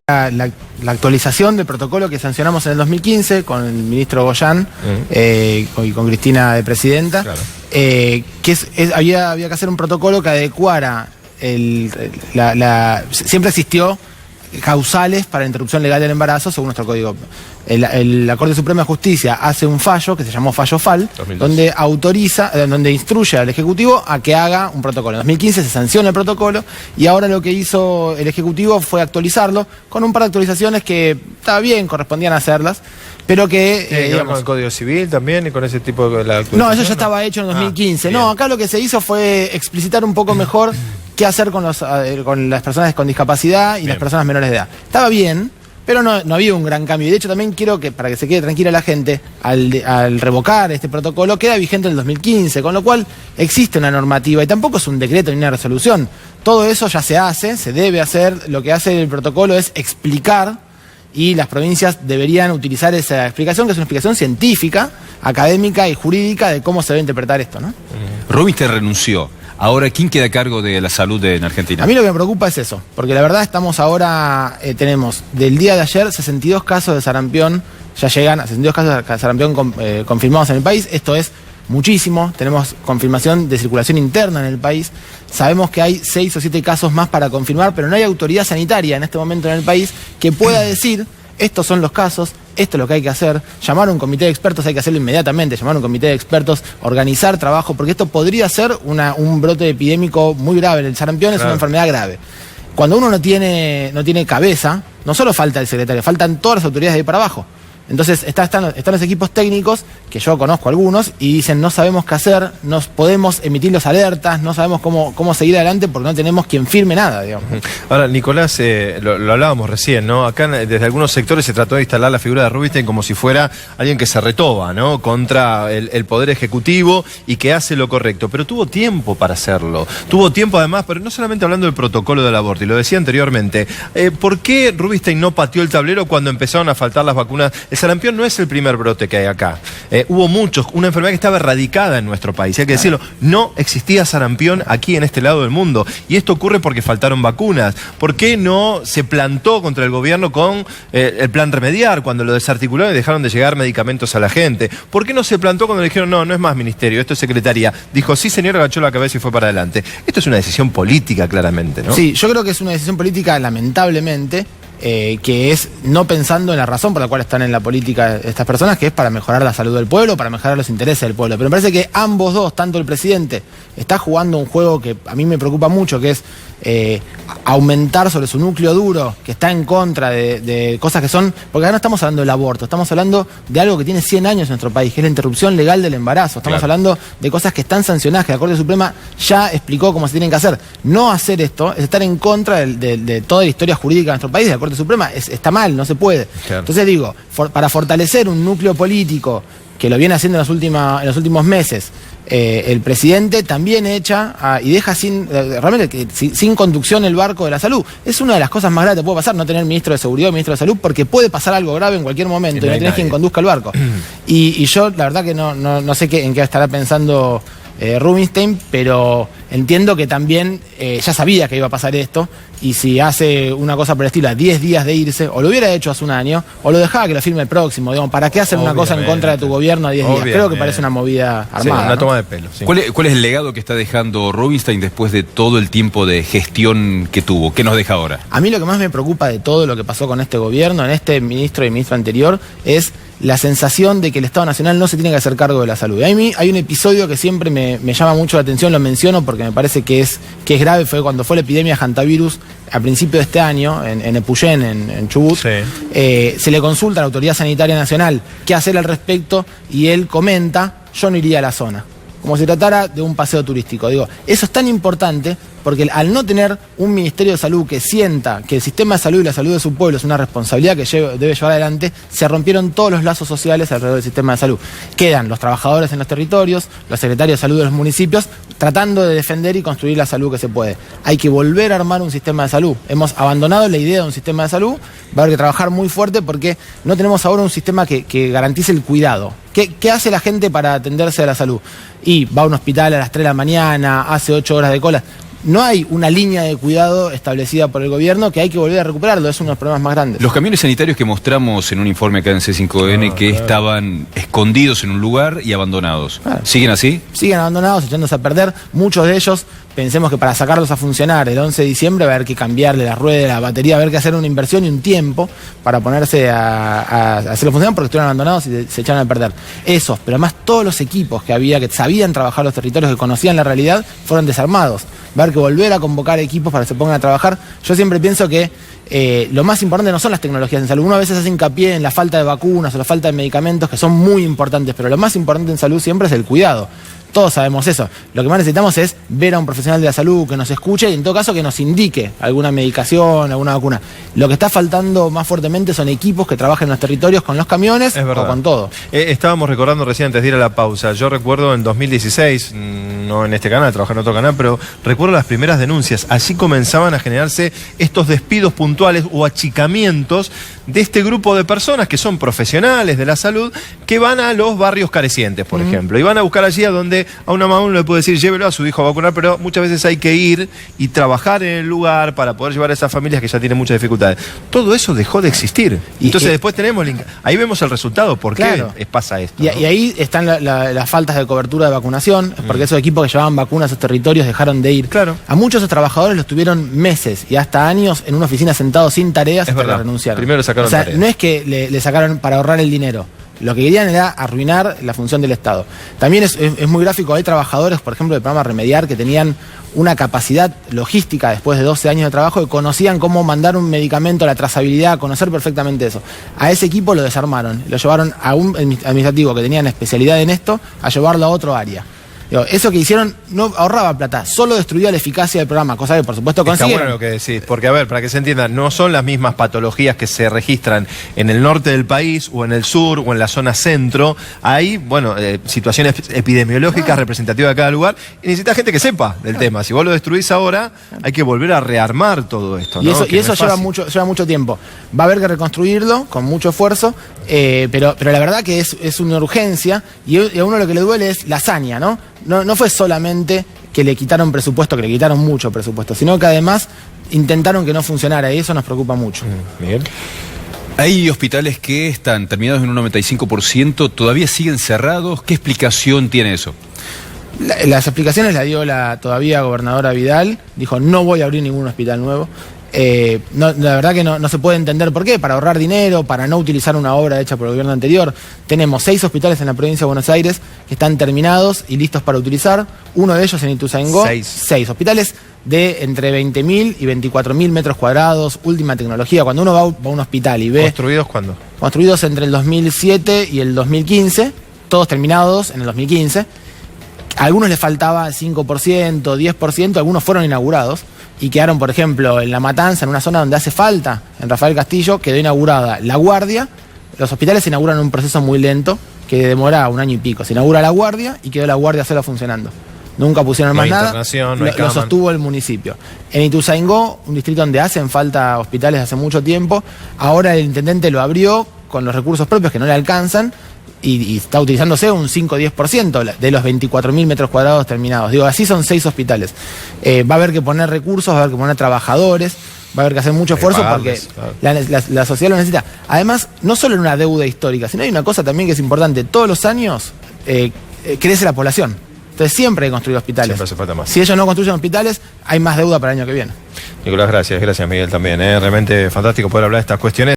la actualización del protocolo que sancionamos en el 2015 con el ministro Goyan y con Cristina de presidenta, claro. Había que hacer un protocolo que adecuara, siempre existió causales para interrupción legal del embarazo según nuestro código. La Corte Suprema de Justicia hace un fallo que se llamó fallo FAL, 2002. donde instruye al Ejecutivo a que haga un protocolo. En 2015 se sanciona el protocolo y ahora lo que hizo el Ejecutivo fue actualizarlo con un par de actualizaciones que estaba bien, correspondían a hacerlas, pero que... digamos, ¿con el Código Civil también y con ese tipo de actualización? No, eso ya estaba hecho en 2015. No, acá lo que se hizo fue explicitar un poco mejor qué hacer con las personas con discapacidad y las personas menores de edad. Estaba bien, pero no había un gran cambio. Y de hecho también quiero que, para que se quede tranquila la gente, al revocar este protocolo, queda vigente en el 2015, con lo cual existe una normativa y tampoco es un decreto ni una resolución. Todo eso ya se hace, se debe hacer. Lo que hace el protocolo es explicar, y las provincias deberían utilizar esa explicación, que es una explicación científica, académica y jurídica de cómo se debe interpretar esto, ¿no? Rubinstein renunció. Ahora, ¿quién queda a cargo de la salud en Argentina? A mí lo que me preocupa es eso, porque la verdad estamos ahora, tenemos del día de ayer 62 casos de sarampión, ya llegan a 62 casos de sarampión confirmados en el país. Esto es muchísimo, tenemos confirmación de circulación interna en el país. Sabemos que hay 6 o 7 casos más para confirmar, pero no hay autoridad sanitaria en este momento en el país que pueda decir: estos son los casos, esto es lo que hay que hacer. Llamar a un comité de expertos, hay que hacerlo inmediatamente, llamar a un comité de expertos, organizar trabajo, porque esto podría ser un brote epidémico muy grave. El sarampión es una enfermedad grave. Cuando uno no tiene cabeza, no solo falta el secretario, faltan todas las autoridades de ahí para abajo. Entonces están los equipos técnicos, que yo conozco algunos, y dicen: no sabemos qué hacer, no podemos emitir los alertas, no sabemos cómo seguir adelante porque no tenemos quien firme nada, digamos. Ahora, Nicolás, lo hablábamos recién, ¿no? Acá desde algunos sectores se trató de instalar la figura de Rubinstein como si fuera alguien que se retoba, ¿no?, contra el Poder Ejecutivo y que hace lo correcto. Pero tuvo tiempo para hacerlo. Tuvo tiempo además, pero no solamente hablando del protocolo del aborto, y lo decía anteriormente. ¿Por qué Rubinstein no pateó el tablero cuando empezaron a faltar las vacunas? El sarampión no es el primer brote que hay acá. Hubo muchos, una enfermedad que estaba erradicada en nuestro país. Hay que decirlo, no existía sarampión aquí en este lado del mundo. Y esto ocurre porque faltaron vacunas. ¿Por qué no se plantó contra el gobierno con el plan Remediar, cuando lo desarticularon y dejaron de llegar medicamentos a la gente? ¿Por qué no se plantó cuando le dijeron: no es más ministerio, esto es secretaría? Dijo: sí, señor, agachó la cabeza y fue para adelante. Esto es una decisión política, claramente, ¿no? Sí, yo creo que es una decisión política, lamentablemente, que es no pensando en la razón por la cual están en la política estas personas, que es para mejorar la salud del pueblo, para mejorar los intereses del pueblo. Pero me parece que ambos dos, tanto el presidente, está jugando un juego que a mí me preocupa mucho, que es aumentar sobre su núcleo duro, que está en contra de cosas que son... Porque acá no estamos hablando del aborto, estamos hablando de algo que tiene 100 años en nuestro país, que es la interrupción legal del embarazo. Estamos hablando de cosas que están sancionadas, que la Corte Suprema ya explicó cómo se tienen que hacer. No hacer esto es estar en contra de toda la historia jurídica de nuestro país, de la Corte Suprema. Está mal, no se puede. Entonces digo, para fortalecer un núcleo político que lo viene haciendo en los últimos meses, el presidente también echa y deja realmente sin conducción el barco de la salud. Es una de las cosas más graves que puede pasar, no tener ministro de Seguridad o ministro de Salud, porque puede pasar algo grave en cualquier momento y no tenés quien conduzca el barco. Y yo la verdad que no sé en qué estará pensando Rubinstein, pero entiendo que también ya sabía que iba a pasar esto, y si hace una cosa por el estilo a 10 días de irse, o lo hubiera hecho hace un año, o lo dejaba que lo firme el próximo, digamos, ¿para qué hacer una cosa en contra de tu gobierno a 10 días? Creo que parece una movida armada. Sí, una toma ¿no? de pelo. Sí. ¿Cuál es el legado que está dejando Rubinstein después de todo el tiempo de gestión que tuvo? ¿Qué nos deja ahora? A mí lo que más me preocupa de todo lo que pasó con este gobierno, en este ministro y ministro anterior, es la sensación de que el Estado Nacional no se tiene que hacer cargo de la salud. Y a mí hay un episodio que siempre me llama mucho la atención, lo menciono porque me parece que es grave. Fue cuando fue la epidemia de hantavirus a principios de este año en Epuyén, en Chubut. Sí. Se le consulta a la Autoridad Sanitaria Nacional qué hacer al respecto, y él comenta: yo no iría a la zona, como si tratara de un paseo turístico. Digo, eso es tan importante porque al no tener un Ministerio de Salud que sienta que el sistema de salud y la salud de su pueblo es una responsabilidad que debe llevar adelante, se rompieron todos los lazos sociales alrededor del sistema de salud. Quedan los trabajadores en los territorios, los secretarios de salud de los municipios, tratando de defender y construir la salud que se puede. Hay que volver a armar un sistema de salud. Hemos abandonado la idea de un sistema de salud, va a haber que trabajar muy fuerte porque no tenemos ahora un sistema que garantice el cuidado. ¿Qué hace la gente para atenderse a la salud? Y va a un hospital a las 3 de la mañana, hace 8 horas de cola. no hay una línea de cuidado establecida por el gobierno que hay que volver a recuperarlo, es uno de los problemas más grandes. Los camiones sanitarios que mostramos en un informe acá en C5N que estaban escondidos en un lugar y abandonados, ¿siguen así? Siguen abandonados, echándose a perder. Muchos de ellos, pensemos que para sacarlos a funcionar el 11 de diciembre va a haber que cambiarle la rueda, la batería, va a haber que hacer una inversión y un tiempo para ponerse a hacerlo funcionar porque estuvieron abandonados y se echaron a perder. Esos, pero además todos los equipos que había, que sabían trabajar los territorios, que conocían la realidad, fueron desarmados. Va a haber que volver a convocar equipos para que se pongan a trabajar. Yo siempre pienso que lo más importante no son las tecnologías en salud. Uno a veces hace hincapié en la falta de vacunas o la falta de medicamentos, que son muy importantes, pero lo más importante en salud siempre es el cuidado. Todos sabemos eso. Lo que más necesitamos es ver a un profesional de la salud que nos escuche y en todo caso que nos indique alguna medicación, alguna vacuna. Lo que está faltando más fuertemente son equipos que trabajen en los territorios con los camiones o con todo. Estábamos recordando recién antes de ir a la pausa. Yo recuerdo en 2016, no en este canal, trabajé en otro canal, pero recuerdo las primeras denuncias. Allí comenzaban a generarse estos despidos puntuales o achicamientos de este grupo de personas que son profesionales de la salud que van a los barrios carecientes, por ejemplo, y van a buscar allí a donde a una mamá uno le puede decir llévelo a su hijo a vacunar, pero muchas veces hay que ir y trabajar en el lugar para poder llevar a esas familias que ya tienen muchas dificultades. Todo eso dejó de existir. Entonces después tenemos, ahí vemos el resultado, ¿por qué pasa esto? Y ahí están las faltas de cobertura de vacunación, porque esos equipos que llevaban vacunas a esos territorios dejaron de ir. A muchos de esos trabajadores los tuvieron meses y hasta años en una oficina sentados sin tareas hasta que renunciaron. Primero sacaron tareas. No es que le sacaron para ahorrar el dinero. Lo que querían era arruinar la función del Estado. También es muy gráfico, hay trabajadores, por ejemplo, del programa Remediar, que tenían una capacidad logística después de 12 años de trabajo, que conocían cómo mandar un medicamento, la trazabilidad, conocer perfectamente eso. A ese equipo lo desarmaron, lo llevaron a un administrativo que tenía especialidad en esto, a llevarlo a otro área. Eso que hicieron no ahorraba plata, solo destruía la eficacia del programa, cosa que por supuesto consiguieron. Está bueno lo que decís, porque a ver, para que se entienda, no son las mismas patologías que se registran en el norte del país, o en el sur, o en la zona centro. Hay, situaciones epidemiológicas representativas de cada lugar, y necesita gente que sepa del tema. Si vos lo destruís ahora, hay que volver a rearmar todo esto, ¿no? Y eso lleva mucho tiempo. Va a haber que reconstruirlo con mucho esfuerzo, pero la verdad que es una urgencia, y a uno lo que le duele es la hazaña, ¿no? No fue solamente que le quitaron presupuesto, que le quitaron mucho presupuesto, sino que además intentaron que no funcionara y eso nos preocupa mucho. Miguel. Hay hospitales que están terminados en un 95%, todavía siguen cerrados. ¿Qué explicación tiene eso? Las explicaciones las dio la todavía gobernadora Vidal, dijo no voy a abrir ningún hospital nuevo. La verdad que no se puede entender por qué, para ahorrar dinero, para no utilizar una obra hecha por el gobierno anterior. Tenemos 6 hospitales en la provincia de Buenos Aires que están terminados y listos para utilizar, uno de ellos en Ituzaingó, 6 hospitales de entre 20.000 y 24.000 metros cuadrados, última tecnología. Cuando uno va a un hospital y ve... ¿Construidos cuándo? Construidos entre el 2007 y el 2015, todos terminados en el 2015. A algunos les faltaba 5%, 10%, algunos fueron inaugurados y quedaron, por ejemplo, en La Matanza, en una zona donde hace falta, en Rafael Castillo, quedó inaugurada La Guardia. Los hospitales se inauguran en un proceso muy lento, que demora 1 año y pico. Se inaugura La Guardia y quedó La Guardia sola funcionando. Nunca pusieron más nada, lo sostuvo el municipio. En Ituzaingó, un distrito donde hacen falta hospitales hace mucho tiempo, ahora el intendente lo abrió con los recursos propios que no le alcanzan, y está utilizándose un 5-10% de los 24.000 metros cuadrados terminados. Digo, así son 6 hospitales. Va a haber que poner recursos, va a haber que poner trabajadores, va a haber que hacer mucho esfuerzo porque la sociedad lo necesita. Además, no solo en una deuda histórica, sino hay una cosa también que es importante. Todos los años crece la población. Entonces siempre hay que construir hospitales. Siempre hace falta más. Si ellos no construyen hospitales, hay más deuda para el año que viene. Nicolás, gracias Miguel también. Realmente fantástico poder hablar de estas cuestiones.